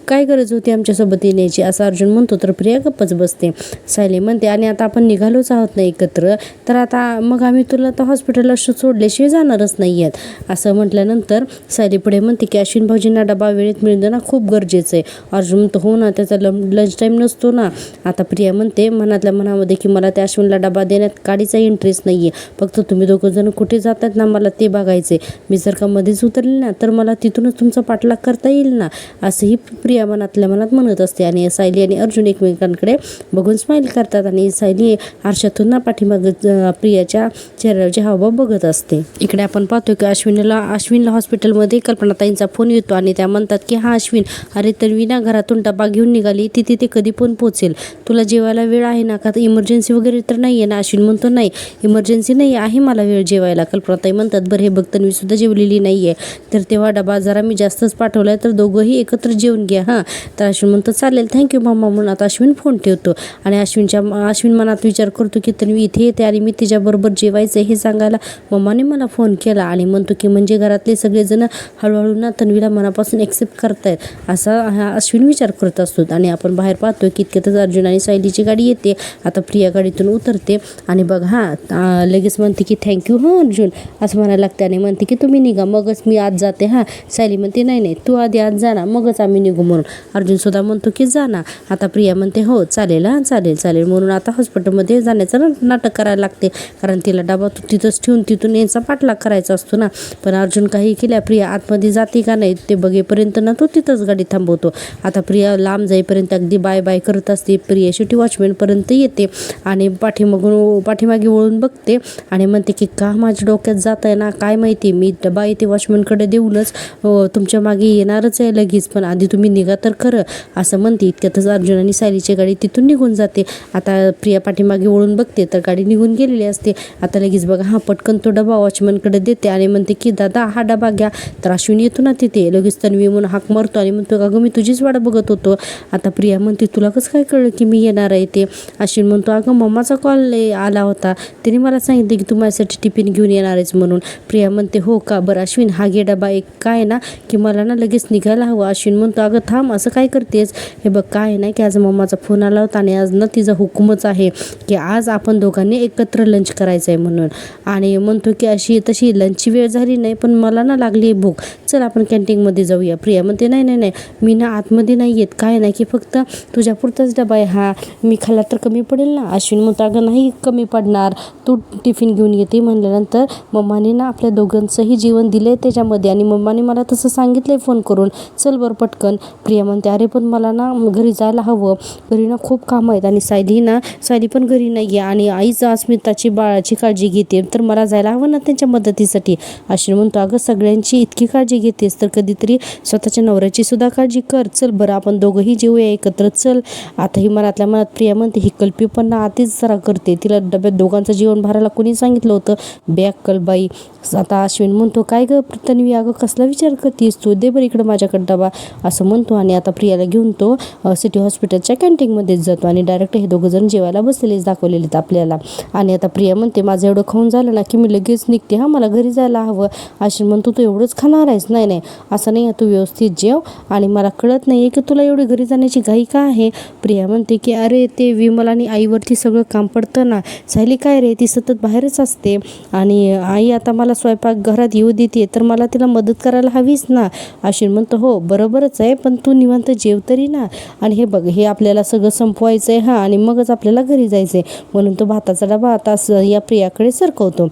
[SPEAKER 1] काय गरज होती आमच्यासोबत येण्याची, असं अर्जुन म्हणतो. तर प्रिया गप्पच बसते. सायली म्हणते आणि आता आपण निघालोच आहोत ना एकत्र, तर आता मग आम्ही तुला तर हॉस्पिटलला सोडल्याशिवाय जाणारच नाही आहेत. असं म्हटल्यानंतर सायली पुढे म्हणते की अश्विन भाऊजींना डबा वेळेत मिळणं ना खूप गरजेचं आहे. अर्जुन म्हणतो हो ना, त्याचा लंच टाईम नसतो ना. आता प्रिया म्हणते मनातल्या मनामध्ये की मला त्या अश्विनला डबा देण्यात काडीचा इंटरेस्ट नाही आहे, फक्त तुम्ही दोघं जण कुठे जातात ना मला ते बघायचे. मी जर का मध्येच उतरले ना तर मला तिथूनच तुमचा पाठलाग करता येईल ना, असंही प्रिया मनातल्या मनात म्हणत असते. आणि सायली आणि अर्जुन एकमेकांकडे बघून स्माईल करतात आणि सायली आरशातून ना पाठीमाग प्रियाच्या चेहऱ्यावरचे हावभाव बघत असते. इकडे आपण पाहतो की अश्विनला हॉस्पिटलमध्ये कल्पनाताईंचा फोन येतो आणि त्या म्हणतात की हा अश्विन, अरे तन्वी ना घरातून डबा घेऊन निघाली, ती तिथे कधी पण पोहोचेल, तुला जेवायला वेळ आहे ना, का इमर्जन्सी वगैरे तर नाही आहे ना. अश्विन म्हणतो नाही इमर्जन्सी नाही आहे मला वेळ जेवायला. कल्पनाताई म्हणतात बरं हे बघ तन्वी सुद्धा जेवलेली नाही आहे, तर तेव्हा डबा जरा मी जास्तच पाठवला आहे, तर दोघंही एकत्र जेवून घ्या हां. तर अश्विन म्हणतो चालेल थँक्यू मामा म्हणून आता अश्विन फोन ठेवतो. आणि अश्विन मनात विचार करतो की तन्वी इथे येते आणि मी तिच्याबरोबर जेवायचं हे सांगायला मम्माने मला फोन केला. आणि म्हणतो की म्हणजे घरातले सगळेजण हळूहळू ना तन्वीला मनापासून एक्सेप्ट करतायत, असा हा अश्विन विचार करत असतो. आणि आपण बाहेर पाहतो की इतक्यातच अर्जुन आणि सायलीची गाडी येते. आता प्रिया गाडीतून उतरते आणि बघ हां लगेच म्हणते की थँक्यू हां अर्जुन असं म्हणायला लागते. आणि म्हणते की तुम्ही निघा मगच मी आज जाते हां. सायली म्हणते नाही नाही तू आधी आज जा ना मगच आम्ही निघू म्हणून. अर्जुन सुद्धा म्हणतो की जा ना. आता प्रिया म्हणते हो चालेल हां चालेल चालेल म्हणून आता हॉस्पिटलमध्ये जाण्याचं नाटक करायला लागते, कारण तिला डबा तिथंच ठेवून तिथून यांचा पाठलाग करायचा असतो ना. पण अर्जुन काही केल्या प्रिया आतमध्ये जाते का नाही ते बघेपर्यंत ना तो तिथंच गाडी थांबवतो. आता प्रिया लांब जाईपर्यंत अगदी बाय बाय करत असते. प्रिया शेवटी वॉचमॅनपर्यंत येते आणि पाठीमागे वळून बघते आणि म्हणते की का माझ्या डोक्यात जात आहे ना काय माहिती, मी डबा इथे वॉचमॅनकडे देऊनच तुमच्या मागे येणारच आहे लगेच, पण आधी तुम्ही निघा तर खरं, असं म्हणते. इतक्यातच अर्जुन आणि सायलीची गाडी तिथून निघून जाते. आता प्रिया पाठीमागे वळून बघते तर गाडी निघून गेलेली असते. आता लगेच बघा हा पटकन तो डबा वॉचमॅनकडे देते आणि म्हणते की दादा हा डबा घ्या. तर अश्विन येतो ना तिथे लगेच तन्वी म्हणून हाक मारतो आणि म्हणतो अगं मी तुझीच वाट बघत होतो. आता प्रिया म्हणते तुला कसं काय कळलं की मी येणार आहे ते. अश्विन म्हणतो अगं मम्माचा कॉल आला होता, तिने मला सांगितलं की तू माझ्यासाठी टिफिन घेऊन येणार आहेस म्हणून. प्रिया म्हणते हो का बरं अश्विन हा घे डबा, एक काय ना की मला ना लगेच निघायला हवं. अश्विन म्हणतो अगं थांब असं काय करतेस, हे बघ काय ना की आज मम्माचा फोन आला होता आणि आज ना तिचा हुकूमच आहे की आज आपण दोघांनी एकत्र लंच करायचं आहे म्हणून. आणि म्हणतो की अशी तशी लंचची वेळ झाली नाही पण मला ना लागली आहे भूक, चल आपण कॅन्टीनमध्ये जाऊया. प्रिया म्हणते नाही नाही नाही मी ना आतमध्ये नाही येत, काय नाही की फक्त तुझ्यापुरताच डबा आहे हा, मी खाल्ला तर कमी पडेल ना. अश्विन म्हणतो अगं नाही कमी पडणार, तू टिफिन घेऊन येते म्हणल्यानंतर मम्माने ना आपल्या दोघांचंही जीवन दिलं आहे त्याच्यामध्ये आणि मम्माने मला तसं सांगितलं आहे फोन करून, चल बरं पटकन. प्रिया म्हणते अरे पण मला ना घरी जायला हवं, घरी ना खूप कामं आहेत आणि सायली पण घरी नाही आहे आणि आईच अस्मिताची बाळाची काळजी घेते, तर मला जायला हवं ना त्यांच्या मदतीसाठी. अश्विन म्हणतो अगं सगळ्यांची इतकी काळजी घेतेस तर कधीतरी स्वतःच्या नवऱ्याची सुद्धा काळजी कर, चल बरं आपण दोघंही जेवूया एकत्र चल. आता ही मनातल्या मनात प्रिया म्हणते ही कल्पी पण ना आधीच जरा करते, तिला डब्यात दोघांचं जेवण भरायला कोणी सांगितलं होतं, बॅग कलबाई. आता अश्विन म्हणतो काय गं तन्वी अगं कसला विचार करतेस तू, दे बरं इकडं माझ्याकडे डबा असं म्हणतो. आणि आता प्रियाला घेऊन तो सिटी हॉस्पिटलच्या कॅन्टीनमध्येच जातो आणि डायरेक्ट हे दोघं जण जेवायला बसलेलेच दाखवलेले आहेत आपल्याला. आणि आता प्रिया म्हणते माझं एवढं खाऊन झालं ना की मी लगेच निघते हां, मला घरी जायला हवं. अश्विन म्हणतो तू एवढंच खाणार आहेस, नाही नाही असं नाही, तू व्यवस्थित जेव आणि मला कळत नाही आहे की तुला एवढी घरी जाण्याची घाई का आहे. प्रिया म्हणते की अरे ते विमल आणि आईवरती सगळं काम पडतं ना, सायली काय रे ती सतत बाहेरच असते आणि आई आता मला स्वयंपाक घरात येऊ देते तर मला तिला मदत करायला हवीच ना. अश्विन म्हणतो हो बरोबरच आहे पण तू निवांत जेव तरी ना, आणि हे बघ हे आपल्याला सगळं संपवायचं आहे हां आणि मगच आपल्याला घरी जायचं आहे. म्हणून तो भाताचा डबा आता या प्रियाकडे सरकवतो.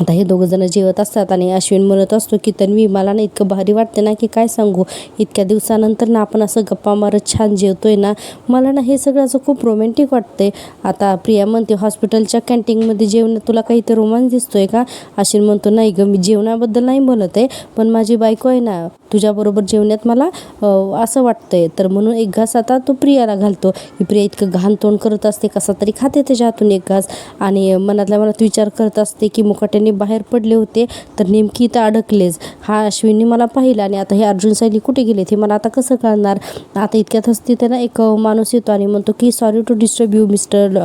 [SPEAKER 1] आता हे दोघं जण जेवत असतात आणि अश्विन म्हणत असतो की तन्वी मला ना इतकं भारी वाटते ना की काय सांगू, इतक्या दिवसानंतर ना आपण असं गप्पा मारत छान जेवतोय ना, मला ना हे सगळं असं खूप रोमॅन्टिक वाटतंय. आता प्रिया म्हणते हॉस्पिटलच्या कॅन्टीनमध्ये जेवण तुला काही तर रोमांच दिसतोय का. अश्विन म्हणतो नाही गं मी जेवणाबद्दल नाही बोलत आहे, पण माझी बायको आहे ना तुझ्याबरोबर जेवण्यात मला असं वाटतंय, तर म्हणून एक घास आता तो प्रियाला घालतो. ही प्रिया इतकं घाण तोंड करत असते, कसा तरी खाते त्याच्या हातून एक घास आणि मनातल्या मनात विचार करत असते की मुकाट्याने बाहेर पडले होते तर नेमकी इथं अडकलेच, हा अश्विनने मला पाहिलं आणि आता हे अर्जुन सायली कुठे गेलेत हे मला आता कसं कळणार. आता इतक्यात हसते त्यांना एक माणूस येतो आणि म्हणतो की sorry to disturb you mister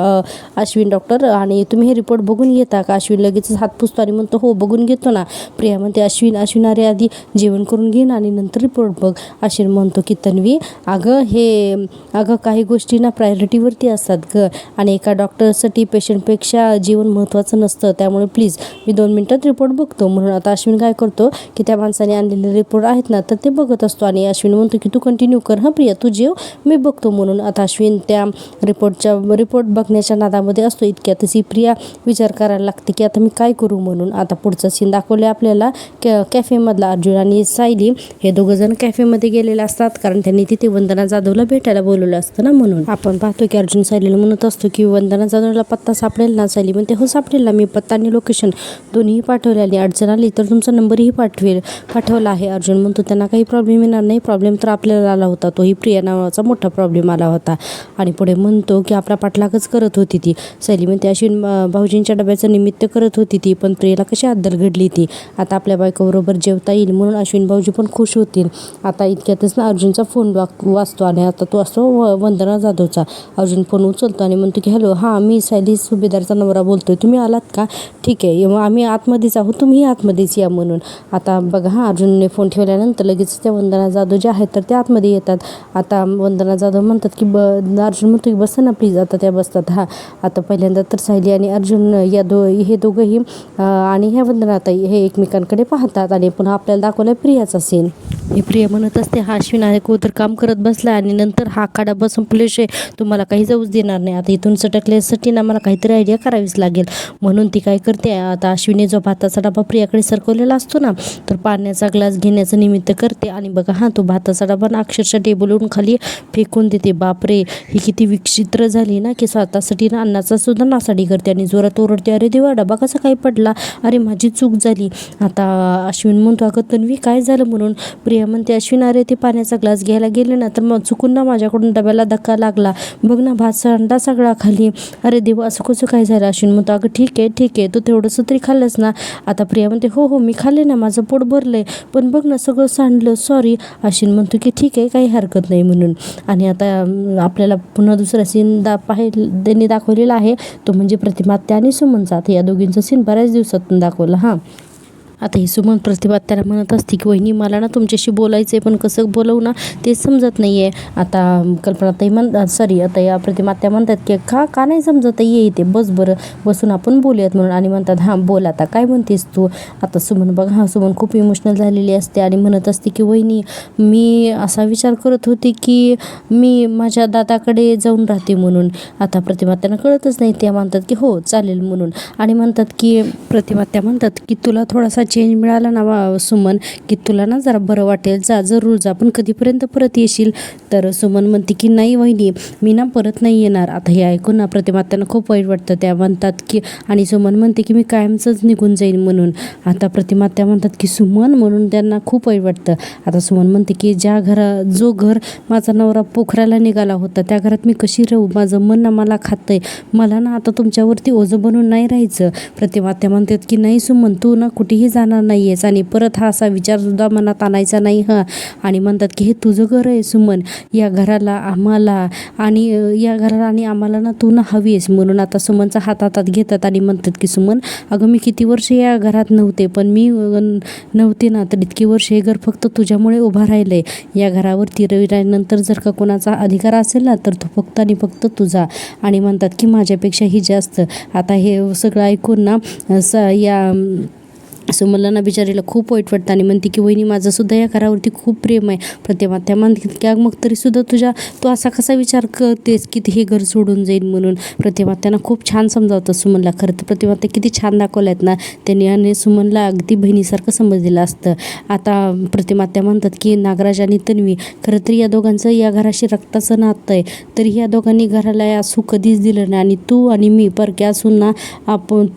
[SPEAKER 1] Ashwin doctor, आणि तुम्ही हे रिपोर्ट बघून घेता का. अश्विन लगेच हात पुसतो आणि म्हणतो हो बघून घेतो ना. प्रिया म्हणते अश्विन अरे आधी जेवण करून घे ना, आणि नंतर रिपोर्ट बघ. अश्विन म्हणतो की तन्वी अगं काही गोष्टी ना प्रायोरिटीवरती असतात ग, आणि एका डॉक्टरसाठी पेशंटपेक्षा जीवन महत्त्वाचं नसतं, त्यामुळे प्लीज मी 2 मिनिटात रिपोर्ट बघतो. म्हणून आता अश्विन काय करतो की त्या माणसाने आणलेले रिपोर्ट आहेत ना तर ते बघत असतो, आणि अश्विन म्हणतो की तू कंटिन्यू कर हां प्रिया, तू जेव, मी बघतो. म्हणून आता अश्विन त्या रिपोर्ट बघण्याच्या नादामध्ये असतो. इतक्यातच ही प्रिया विचार करायला लागते की आता मी काय करू म्हणून. आता पुढचा सीन दाखवले आपल्याला कॅफेमधला. अर्जुन आणि सायली हे दोघंजण कॅफेमध्ये गेलेले असतात, कारण त्यांनी तिथे वंदना जाधवला भेटायला बोलवलं असतं ना. म्हणून आपण पाहतो की अर्जुन सायलीला म्हणत असतो की वंदना जाधवला पत्ता सापडेल ना. सायली म्हणते हो सापडेल ना, मी पत्ता आणि लोकेशन दोन्हीही पाठवले, आणि अडचण आली तर तुमचा नंबरही पाठवला आहे. अर्जुन म्हणतो त्यांना काही प्रॉब्लेम येणार नाही, प्रॉब्लेम तर आपल्याला आला होता, तोही प्रिया नावाचा मोठा प्रॉब्लेम आला होता. आणि पुढे म्हणतो की आपला पाठलागच करत होती ती. सायली म्हणते अश्विन भाऊजींच्या डब्याचं निमित्त करत होती ती, पण प्रियाला कशी अद्दल घडली ती. आता आपल्या बायकोबरोबर जेवता येईल म्हणून अश्विन भाऊजी पण खुश होतील. आता इतक्यातच ना अर्जुनचा फोन वाजतो, आणि आता तो असतो वंदना जाधवचा. अर्जुन फोन उचलतो आणि म्हणतो की हॅलो, हां मी सायली सुभेदारचा नवरा बोलतोय, तुम्ही आलात का? ठीक आहे, मग आम्ही आतमध्येच आहोत, तुम्ही आतमध्येच या म्हणून. आता बघा हां, अर्जुनने फोन ठेवल्यानंतर लगेच त्या वंदना जाधव ज्या आहेत तर त्या आतमध्ये येतात. आता वंदना जाधव म्हणतात की अर्जुन म्हणतो की बसा ना प्लीज. आता त्या बसतात. हां, आता पहिल्यांदा तर सायली आणि अर्जुन हे दोघंही आणि ह्या वंदनाताई हे एकमेकांकडे पाहतात, आणि पुन्हा आपल्याला दाखवलं प्रियाचा सीन. ही प्रिया म्हणत असते हा अश्विन आहे तर काम करत बसला, आणि नंतर हा काढा बसून पुलिस तुम्हाला काही जाऊच देणार नाही. आता इथून सटकल्यासाठी ना मला काहीतरी आयडिया करावीच लागेल. म्हणून ती काय करते, आता अश्विनी जो भाताचा डबा प्रियाकडे सरकवलेला असतो ना, तर पाण्याचा ग्लास घेण्याचं निमित्त करते, आणि बघा हां तो भाताचा डबा ना अक्षरशः टेबलवरून खाली फेकून देते. बापरे, ही किती विचित्र झाली ना की स्वतःसाठी ना अन्नाचा सुद्धा नासाडी करते, आणि जोरात ओरडते अरे देवा डबा कसा काय पडला, अरे माझी चूक झाली. आता अश्विन म्हणतो अगं तन्वी काय झालं म्हणून. प्रिया म्हणते अश्विन अरे ते पाण्याचा ग्लास घ्यायला गेले ना तर मग चुकून ना माझ्याकडून डब्याला धक्का लागला, बघ ना भात सांडा सगळा खाली, अरे देवा असं कसं काय झालं. अश्विन म्हणतो अगं ठीक आहे तू तेवढंसं तरी खाल्लंस ना. आता प्रिया म्हणते हो मी खाल्ले ना, माझं पोट भरलंय, पण बघ ना सगळं सांडलं, सॉरी. अश्विन म्हणतो की ठीक आहे काही हरकत नाही म्हणून. आणि आता आपल्याला पुन्हा दुसरा सीन त्यांनी दाखवलेला आहे, तो म्हणजे प्रतिमा आत्या आणि सुमनचा. आता या दोघींचा सीन बऱ्याच दिवसातून दाखवला. हां, आता ही सुमन प्रतिभा त्याला म्हणत असते की वहिनी मला ना तुमच्याशी बोलायचं आहे, पण कसं बोलवू ना ते समजत नाही आहे. आता कल्पनाताई आता या प्रतिमा त्या म्हणतात की का नाही समजत, ये इथे बस बरं, बसून आपण बोलूयात म्हणून. आणि म्हणतात हां बोल आता काय म्हणतेस तू. आता सुमन बघा हां सुमन खूप इमोशनल झालेली असते, आणि म्हणत असते की वहिनी मी असा विचार करत होते की मी माझ्या दादाकडे जाऊन राहते म्हणून. आता प्रतिमा त्यांना कळतच नाही, त्या म्हणतात की हो चालेल म्हणून. आणि म्हणतात की प्रतिमा त्या म्हणतात की तुला थोडासा चेंज मिळाला ना सुमन, की तुला ना जरा बरं वाटेल, जा जरूर जा, पण कधीपर्यंत परत येशील. तर सुमन म्हणते की नाही वहिनी मी ना परत नाही येणार. आता हे ऐकून ना प्रतिमा त्यांना खूप वाईट वाटतं, त्या म्हणतात की आणि सुमन म्हणते की मी कायमचंच निघून जाईन म्हणून. आता प्रतिमा त्या म्हणतात की सुमन म्हणून त्यांना खूप वाईट वाटतं. आता सुमन म्हणते की जो घर माझा नवरा पोखराला निघाला होता त्या घरात मी कशी राहू, माझं मन ना मला खातंय, मला ना आता तुमच्यावरती ओझं बनून नाही राहायचं. प्रतिमा त्या म्हणतात की नाही सुमन तू ना कुठेही जाणार नाही आहेस, आणि परत हा असा विचारसुद्धा मनात आणायचा नाही हां. आणि म्हणतात की हे तुझं घर आहे सुमन, या घराला आणि आम्हाला ना तू ना हवी आहेस म्हणून. आता सुमनचा हातात घेतात आणि म्हणतात की सुमन अगं मी किती वर्ष या घरात नव्हते, पण मी नव्हते ना तर इतकी वर्ष हे घर फक्त तुझ्यामुळे उभा राहिलं आहे. या घरावरती रविराजनंतर जर का कोणाचा अधिकार असेल ना तर तो फक्त आणि फक्त तुझा. आणि म्हणतात की माझ्यापेक्षाही जास्त. आता हे सगळं ऐकून ना या सुमनला ना बिचारीला खूप वाईट वाटतं, आणि म्हणते की वहिनी माझंसुद्धा या घरावरती खूप प्रेम आहे. प्रतिमा त्या म्हणते की मग तरीसुद्धा तू असा कसा विचार करतेस की हे घर सोडून जाईल म्हणून. प्रतिमा त्यांना खूप छान समजावतं सुमनला. खरं तर प्रतिमा ते किती छान दाखवल्या आहेत ना त्यांनी, आणि सुमनला अगदी बहिणीसारखं समजलेलं असतं. आता प्रतिमा त्या म्हणतात की नागराज आणि तन्वी खरं तर या दोघांचं या घराशी रक्ताचं नातं आहे, तरी या दोघांनी घराला या सुख कधीच दिलं नाही, आणि तू आणि मी परक्या असून ना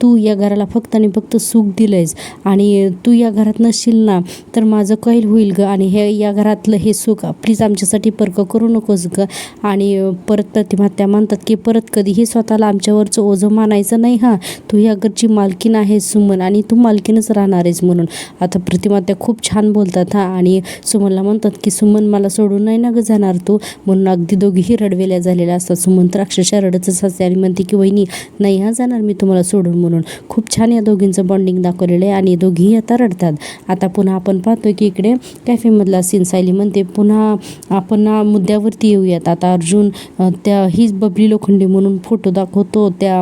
[SPEAKER 1] तू या घराला फक्त आणि फक्त सुख दिलंयस, आणि तू या घरात नसशील ना तर माझं कैल होईल ग, आणि या घरातलं हे सुख प्लीज आमच्यासाठी परक करू नकोस ग. आणि परत प्रतिमा त्या म्हणतात की परत कधीही स्वतःला आमच्यावरचं ओझं मानायचं नाही हां, तू या घरची मालकीण आहेस सुमन, आणि तू मालकीणच राहणार आहेस म्हणून. आता प्रतिमा त्या खूप छान बोलतात हां, आणि सुमनला म्हणतात की सुमन मला सोडून नाही ना ग जाणार तू म्हणून. अगदी दोघीही रडवेल्या झालेल्या असतात. सुमन तर अक्षरशः रडतच असते आणि म्हणते की वहिनी नाही हा जाणार मी तुम्हाला सोडून म्हणून. खूप छान या दोघींचं बॉन्डिंग दाखवलेलं आहे, आणि आणि दोघीही आता रडतात. आता पुन्हा आपण पाहतोय की इकडे कॅफेमधला सीन. सायली म्हणते पुन्हा आपण मुद्द्यावरती येऊयात. आता अर्जुन हीच बबली लोखंडे म्हणून फोटो दाखवतो त्या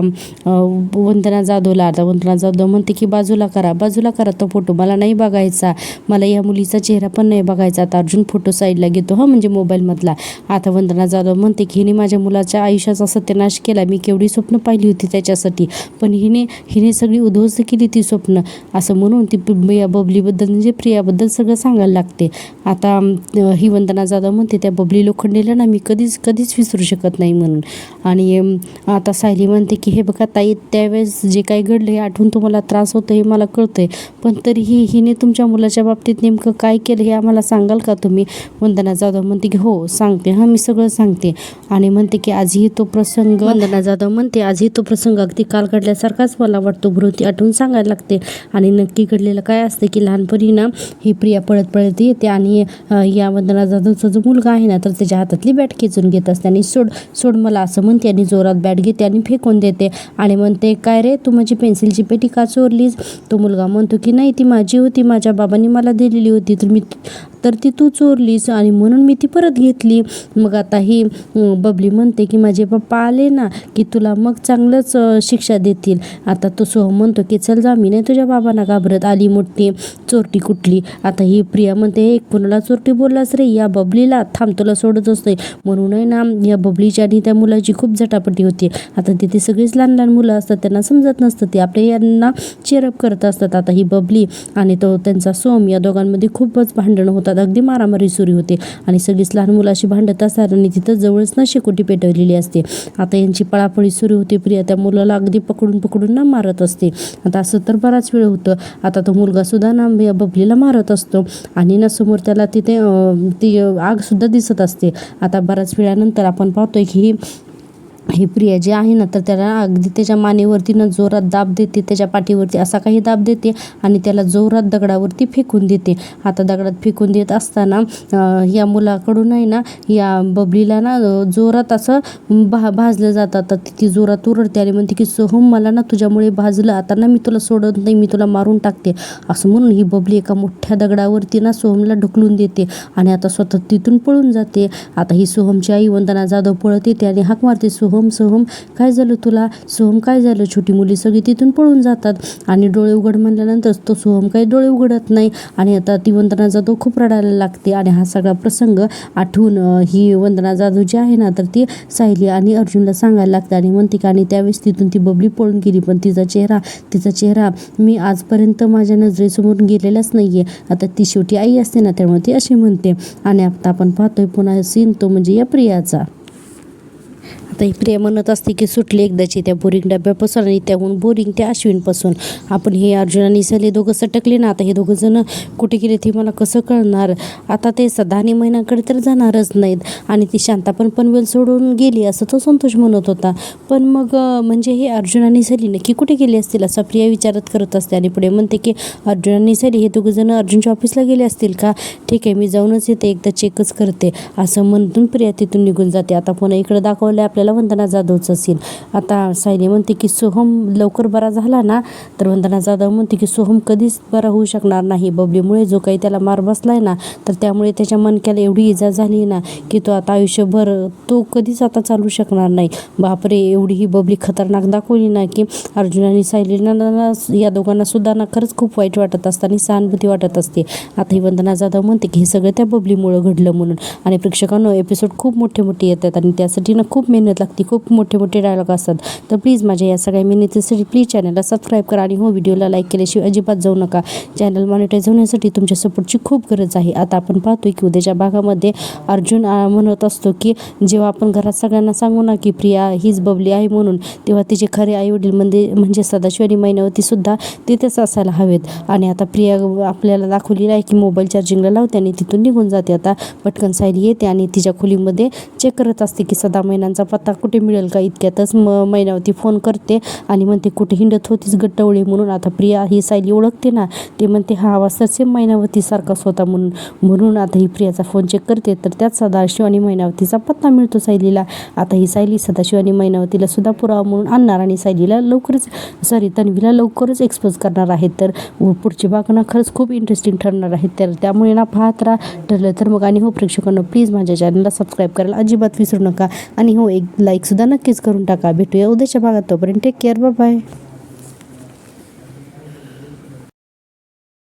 [SPEAKER 1] वंदना जाधवला. आता वंदना जाधव म्हणते की बाजूला करा तो फोटो, मला नाही बघायचा, मला या मुलीचा चेहरा पण नाही बघायचा. आता अर्जुन फोटो साईडला घेतो, म्हणजे मोबाईलमधला. आता वंदना जाधव म्हणते की हिने माझ्या मुलाच्या आयुष्याचा सत्यानाश केला, मी केवढी स्वप्न पाहिली होती त्याच्यासाठी, पण हिने सगळी उद्ध्वस्त केली ती स्वप्न, असं म्हणून ती या बबलीबद्दल म्हणजे प्रियाबद्दल सगळं सांगायला लागते. आता ही वंदना जाधव म्हणते त्या बबली लोखंडेला ना मी कधीच विसरू शकत नाही म्हणून. आणि आता सायली म्हणते की हे बघा ताई, त्यावेळेस जे काही घडलं हे आठवून तुम्हाला त्रास होतो हे मला कळतंय, पण तरीही हिने तुमच्या मुलाच्या बाबतीत नेमकं काय केलं हे आम्हाला सांगाल का तुम्ही? वंदना जाधव म्हणते की हो सांगते, मी सगळं सांगते. आणि म्हणते की आजही तो प्रसंग, वंदना जाधव म्हणते आजही तो प्रसंग अगदी काल घडल्यासारखाच मला वाटतो. भृती आठवून सांगायला लागते. आणि नक्की घडलेलं काय असते की लहानपणी ना ही प्रिया पळत येते आणि या वंदना जाधवचा जो मुलगा आहे ना तर त्याच्या हातातली बॅट खेचून घेत असते आणि सोड मला असं म्हणते आणि जोरात बॅट घेते आणि फेकून देते आणि म्हणते काय रे तू माझी पेन्सिलची पेटी का चोरलीस? तो मुलगा म्हणतो की नाही ती माझी होती, माझ्या बाबांनी मला दिलेली होती, तर ती तू चोरलीस आणि म्हणून मी ती परत घेतली. मग आता ही बबली म्हणते की माझे पप्पा आले ना की तुला मग चांगलंच शिक्षा देतील. आता तो सोहम म्हणतो की चल जा, मी नाही तुझ्या बाबांना घाबरत, आली मोठी चोरटी कुठली. आता ही प्रिया म्हणते कोणाला चोरटी बोललास रे? या बबलीला, थांब तुला सोडत असते. म्हणून आहे ना या बबलीची आणि त्या मुलाची खूप झटापटी होती. आता तिथे सगळीच लहान मुलं असतात, त्यांना समजत नसतं, ते आपल्या यांना चेअरअप करत असतात. आता ही बबली आणि तो त्यांचा सोम या दोघांमध्ये खूपच भांडण होतात, अगदी मारामारी सुरू होते आणि सगळीच लहान मुलं अशी भांडत असतात आणि तिथं जवळच ना शेकोटी पेटवलेली असते. आता यांची पळापळी सुरू होते. प्रिया त्या मुलाला अगदी पकडून ना मारत असते. आता असं तर बराच वेळ होतं. आता तो मुलगा सुद्धा ना या बबलीला मारत असतो आणि ना समोर त्याला तिथे ती आग सुद्धा दिसत असते. आता बऱ्याच वेळानंतर आपण पाहतोय की ही प्रिया जी आहे ना तर त्याला अगदी त्याच्या मानेवरती ना जोरात दाब देते, त्याच्या पाठीवरती असा काही दाब देते आणि त्याला जोरात दगडावरती फेकून देते. आता दगडात फेकून देत असताना या मुलाकडून आहे ना या बबलीला ना जोरात असं भाजलं जातं. तर ती जोरात ओरडते आणि म्हणते की सोहम मला ना तुझ्यामुळे भाजलं, आता ना मी तुला सोडत नाही, मी तुला मारून टाकते, असं म्हणून ही बबली एका मोठ्या दगडावरती ना सोहमला ढकलून देते आणि आता स्वतः तिथून पळून जाते. आता ही सोहमची आई वंदना जाधव पळत येते आणि हाक मारते सोहम काय झालं तुला? सोहम काय झालं? छोटी मुली सगळी तिथून पळून जातात आणि डोळे उघड म्हणल्यानंतर तो सोहम काही डोळे उघडत नाही आणि आता ती वंदना जाधव खूप रडायला लागते. आणि हा सगळा प्रसंग आठवून ही वंदना जाधव जी आहे ना तर ती सायली आणि अर्जुनला सांगायला लागते आणि म्हणते की आणि त्यावेळेस तिथून ती बबली पळून गेली, पण तिचा चेहरा मी आजपर्यंत माझ्या नजरेसमोर गेलेलाच नाहीये. आता ती शेवटी आई असते ना त्यामुळे ती अशी म्हणते. आणि आता आपण पाहतोय पुन्हा सीन तो म्हणजे या प्रियाचा. आता ही प्रिया म्हणत असते की सुटली एकदाची त्या बोरिंग डब्यापासून आणि त्याहून बोरिंग त्या अश्विनपासून. आपण हे अर्जुन आणि सायली दोघं सटकले ना, आता हे दोघं जण कुठे गेले ते मला कसं कळणार? आता ते सदानी महिन्याकडे तर जाणारच नाहीत आणि ती शांता पण पनवेल सोडून गेली असं तो संतोष म्हणत होता. पण मग म्हणजे हे अर्जुन आणि सायली नक्की कुठे गेले असतील असं प्रिया विचारत करत असते आणि पुढे म्हणते की अर्जुन आणि सायली हे दोघं जण अर्जुनच्या ऑफिसला गेले असतील का? ठीक आहे, मी जाऊनच येते, एकदा चेकच करते, असं म्हणून प्रिया तिथून निघून जाते. आता पुन्हा इकडे दाखवलं आपल्याला वंदना जाधवचं सीन. आता सायली म्हणते की सोहम लवकर बरा झाला ना? तर वंदना जाधव म्हणते की सोहम कधीच बरा होऊ शकणार नाही, बबलीमुळे जो काही त्याला मार बसलाय ना तर त्यामुळे त्याच्या मणक्याला एवढी इजा झाली ना की तो आता आयुष्यभर तो कधीच आता चालू शकणार नाही. बापरे, एवढी ही बबली खतरनाक दाखवली ना की अर्जुन आणि सायलीला या दोघांना सुद्धा ना खरंच खूप वाईट वाटत असतं आणि सहानुभूती वाटत असते. आता ही वंदना जाधव म्हणते की हे सगळं त्या बबलीमुळं घडलं म्हणून. आणि प्रेक्षकांनो एपिसोड खूप मोठे येतात आणि त्यासाठी ना खूप मेहनत लागते, खूप मोठे डायलॉग असतात. तर प्लीज माझ्या या सगळ्या मेहनतीसाठी प्लीज चॅनलला सबस्क्राईब करा आणि हो व्हिडिओला लाईक केल्याशिवाय अजिबात जाऊ नका. चॅनल मॉनिटाईज होण्यासाठी तुमच्या सपोर्टची खूप गरज आहे. आता आपण पाहतोय की उद्याच्या भागामध्ये अर्जुन म्हणत असतो की जेव्हा आपण घरात सगळ्यांना सांगू ना की प्रिया हीच बबली आहे म्हणून, तेव्हा तिचे खरे आईवडील म्हणजे सदाशिव आणि मैनावती सुद्धा तिथेच असायला हवेत. आणि आता प्रिया आपल्याला दाखवलेलं आहे की मोबाईल चार्जिंगला लावते आणि तिथून निघून जाते. आता पटकन सायली येते आणि तिच्या खोलीमध्ये चेक करत असते की सदा मैनांचा पत्ता पत्ता कुठे मिळेल का. इतक्यातच मैनावती फोन करते आणि म्हणते कुठे हिंडत होतीस गट्टवळी म्हणून. आता प्रिया ही सायली ओळखते ना, ते म्हणते हा आवाज तर सेम मैनावतीसारखाच होता म्हणून आता ही प्रियाचा फोन चेक करते तर त्यात सदाशिव आणि मैनावतीचा पत्ता मिळतो सायलीला. आता ही सायली सदाशिव आणि मैनावतीला सुद्धा पुरावा म्हणून आणणार आणि सायलीला तन्वीला लवकरच एक्सपोज करणार आहेत. तर पुढची भाग ना खरंच खूप इंटरेस्टिंग ठरणार आहेत. तर त्यामुळे ना पाहत राहा. ठरलं तर मग. आणि हो प्रेक्षकांना प्लीज माझ्या चॅनलला सबस्क्राईब करायला अजिबात विसरू नका. आणि हो एक लाईकसुद्धा नक्कीच करून टाका. भेटूया उद्याच्या भागात. तोपर्यंत टेक केअर. बाय.